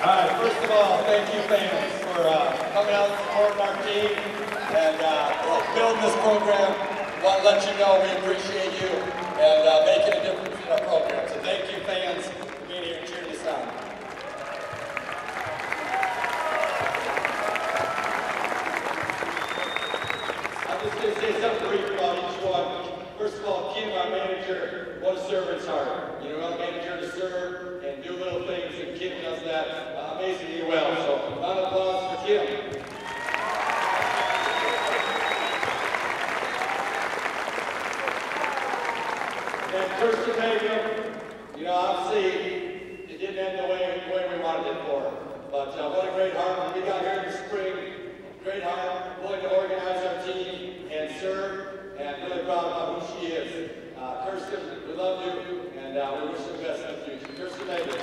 All right, first of all, thank you fans for coming out and supporting our team and building this program. I want to let you know we appreciate you and making a difference in our program. So thank you fans for being here and cheering us on. I'm just going to say something brief about each one. First of all, Kim, our manager, what a servant's heart. You know, our manager to serve and do little things, and Kim does that amazingly well. So, round of applause for Kim. And Kirsten Mangum, you know, obviously, it didn't end the way we wanted it for her. But what a great heart. We got here in the spring, great heart, willing to organize our team and serve, and really proud about who she is. Kirsten, we love you, and we wish you the best in the future. Kirsten Mangum.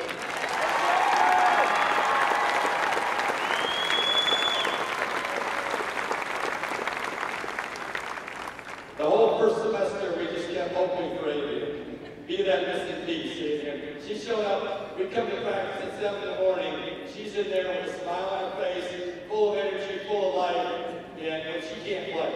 The whole first semester, we just kept hoping for Adrian. Be that missing piece, Adrian. She showed up, we come to practice at 7 in the morning. She's in there with a smile on her face, full of energy, full of life, and she can't play.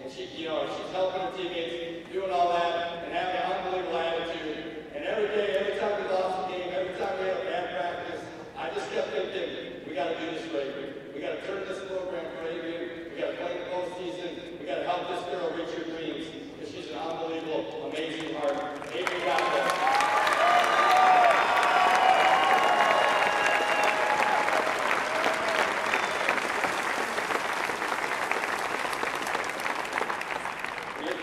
And she, you know, she's helping her teammates, doing all that, and having an unbelievable attitude. And every day, every time we lost a game, every time we had a bad practice, I just kept thinking, we got to do this for Adrian. We got to turn this program for Adrian. We got to play the postseason. We got to help this girl reach her dreams, because she's an unbelievable, amazing heart. Adrian got that.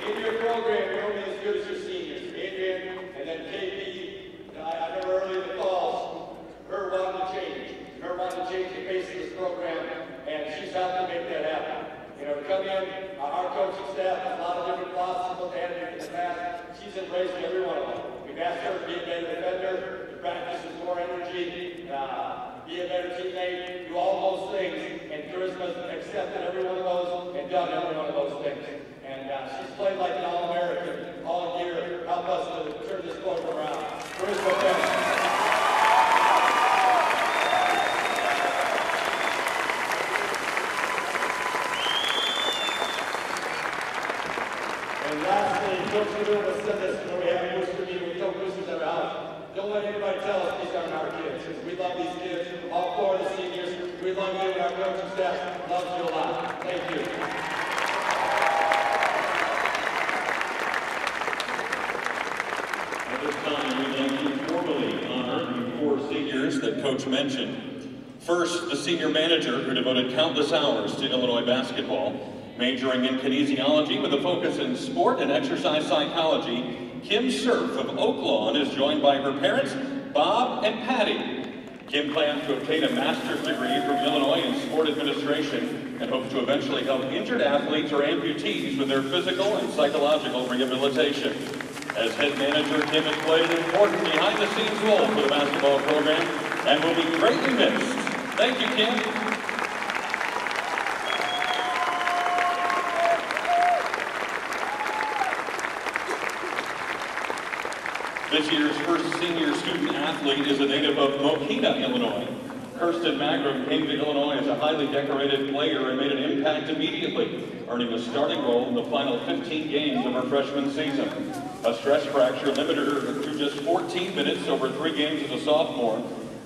In your program, you're only as good as your seniors. Adrian, and then KB, I remember early in the fall, her wanting to change the face of this program, and she's helped to make that happen. You know, to come in, our coaching staff has a lot of different philosophies what they had in the past. She's embraced every one of them. We've asked her to be a better defender, to practice with more energy, be a better teammate, do all those things, and Charisma's accepted every one of those and done every one of those things. And she's played like an All-American all year, help us to turn this program around. Charisma, thanks. And lastly, Coach Maduro said this when we have a booster meeting, we tell boosters at our house, don't let anybody tell us these aren't our kids, because we love these kids, all 4 of the seniors, we love you, and our coaching staff loves you a lot. Thank you. At this time, we'd like to formally honor the 4 seniors that Coach mentioned. First, the senior manager who devoted countless hours to Illinois basketball. Majoring in kinesiology with a focus in sport and exercise psychology, Kim Surf of Oak Lawn is joined by her parents, Bob and Patty. Kim plans to obtain a master's degree from Illinois in sport administration and hopes to eventually help injured athletes or amputees with their physical and psychological rehabilitation. As head manager, Kim has played an important behind-the-scenes role for the basketball program and will be greatly missed. Thank you, Kim. This year's first senior student athlete is a native of Mokina, Illinois. Kirsten Mangum came to Illinois as a highly decorated player and made an impact immediately, earning a starting role in the final 15 games of her freshman season. A stress fracture limited her to just 14 minutes over 3 games as a sophomore,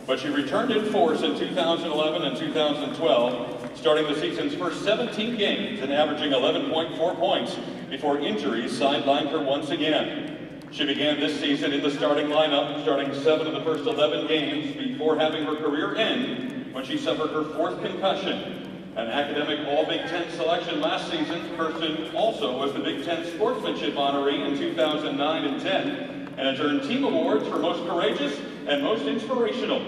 but she returned in force in 2011 and 2012, starting the season's first 17 games and averaging 11.4 points before injuries sidelined her once again. She began this season in the starting lineup, starting 7 of the first 11 games before having her career end when she suffered her 4th concussion. An academic All-Big Ten selection last season, Kirsten also was the Big Ten Sportsmanship honoree in 2009 and 10, and has earned team awards for most courageous and most inspirational.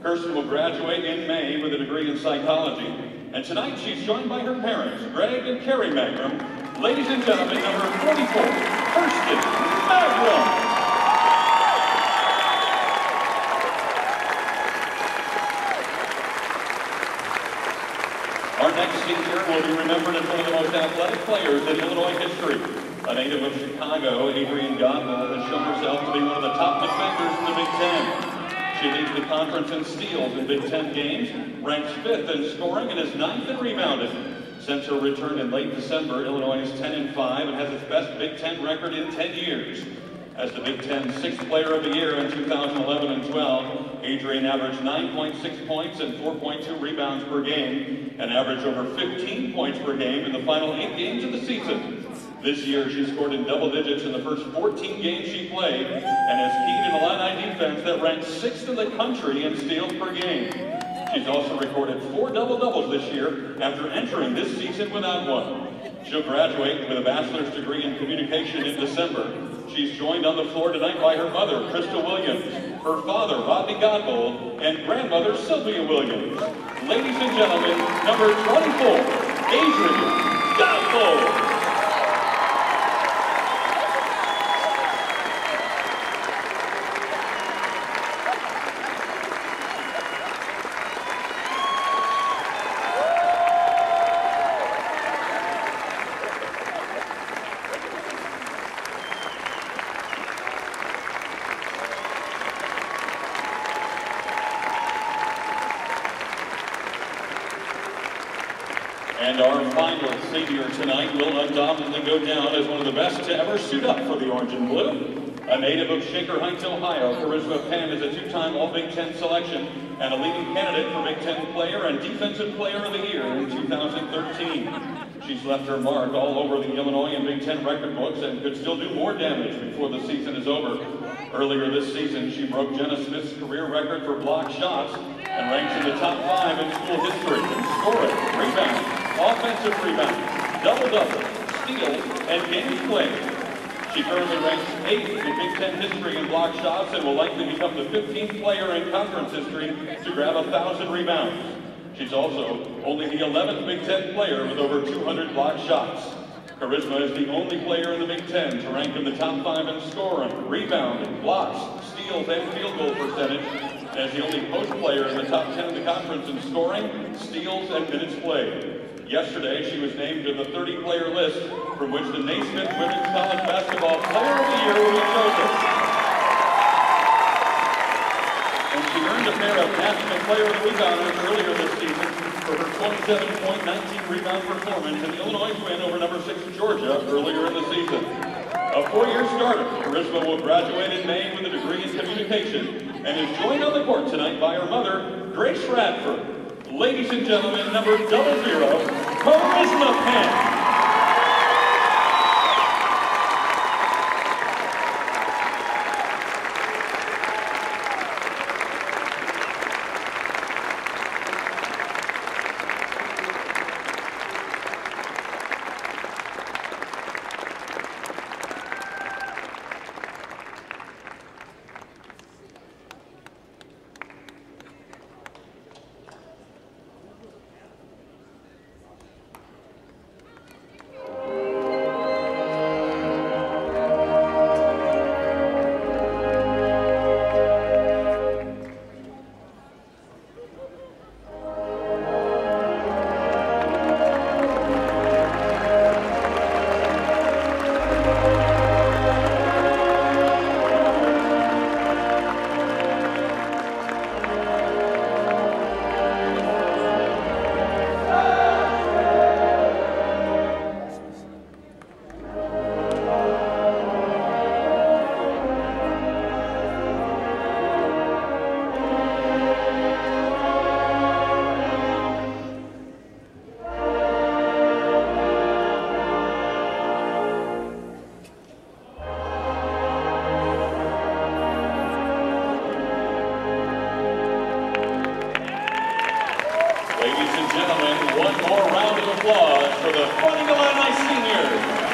Kirsten will graduate in May with a degree in psychology, and tonight she's joined by her parents, Greg and Carrie Mangum. Ladies and gentlemen, number 44, Kirsten Mangum. Our next senior will be remembered as one of the most athletic players in Illinois history. A native of Chicago, Adrian Godwell has shown herself to be one of the top defenders in the Big Ten. She leads the conference in steals in Big Ten games, ranks 5th in scoring, and is 9th in rebounding. Since her return in late December, Illinois is 10-5 and has its best Big Ten record in 10 years. As the Big Ten 6th Player of the Year in 2011 and 12, Adrian averaged 9.6 points and 4.2 rebounds per game, and averaged over 15 points per game in the final 8 games of the season. This year, she scored in double digits in the first 14 games she played, and has keyed an Illini defense that ranks 6th in the country in steals per game. She's also recorded 4 double-doubles this year after entering this season without one. She'll graduate with a bachelor's degree in communication in December. She's joined on the floor tonight by her mother, Krista Williams, her father, Rodney Godbold, and grandmother, Sylvia Williams. Ladies and gentlemen, number 24, Adrian Godbold. And our final senior tonight will undoubtedly go down as one of the best to ever suit up for the orange and blue. A native of Shaker Heights, Ohio, Charisma Penn is a 2-time All-Big Ten selection and a leading candidate for Big Ten Player and Defensive Player of the Year in 2013. She's left her mark all over the Illinois and Big Ten record books and could still do more damage before the season is over. Earlier this season, she broke Jenna Smith's career record for blocked shots and ranks in the top 5 in school history in scoring, rebounding, offensive rebounds, double-double, steals, and games played. She currently ranks 8th in Big Ten history in block shots and will likely become the 15th player in conference history to grab 1,000 rebounds. She's also only the 11th Big Ten player with over 200 block shots. Charisma is the only player in the Big Ten to rank in the top 5 in scoring, rebounding, blocks, steals, and field goal percentage, and is the only post player in the top 10 of the conference in scoring, steals, and minutes played. Yesterday, she was named to the 30-player list from which the Naismith Women's College Basketball Player of the Year will be chosen. And she earned a pair of National Player of the Week honors earlier this season for her 27-point-19 rebound performance in Illinois' win over number 6 Georgia earlier in the season. A 4-year starter, Charisma will graduate in May with a degree in communication and is joined on the court tonight by her mother, Grace Radford. Ladies and gentlemen, number 00, Charisma Penn. Ladies and gentlemen, one more round of applause for the Fighting Illini Seniors.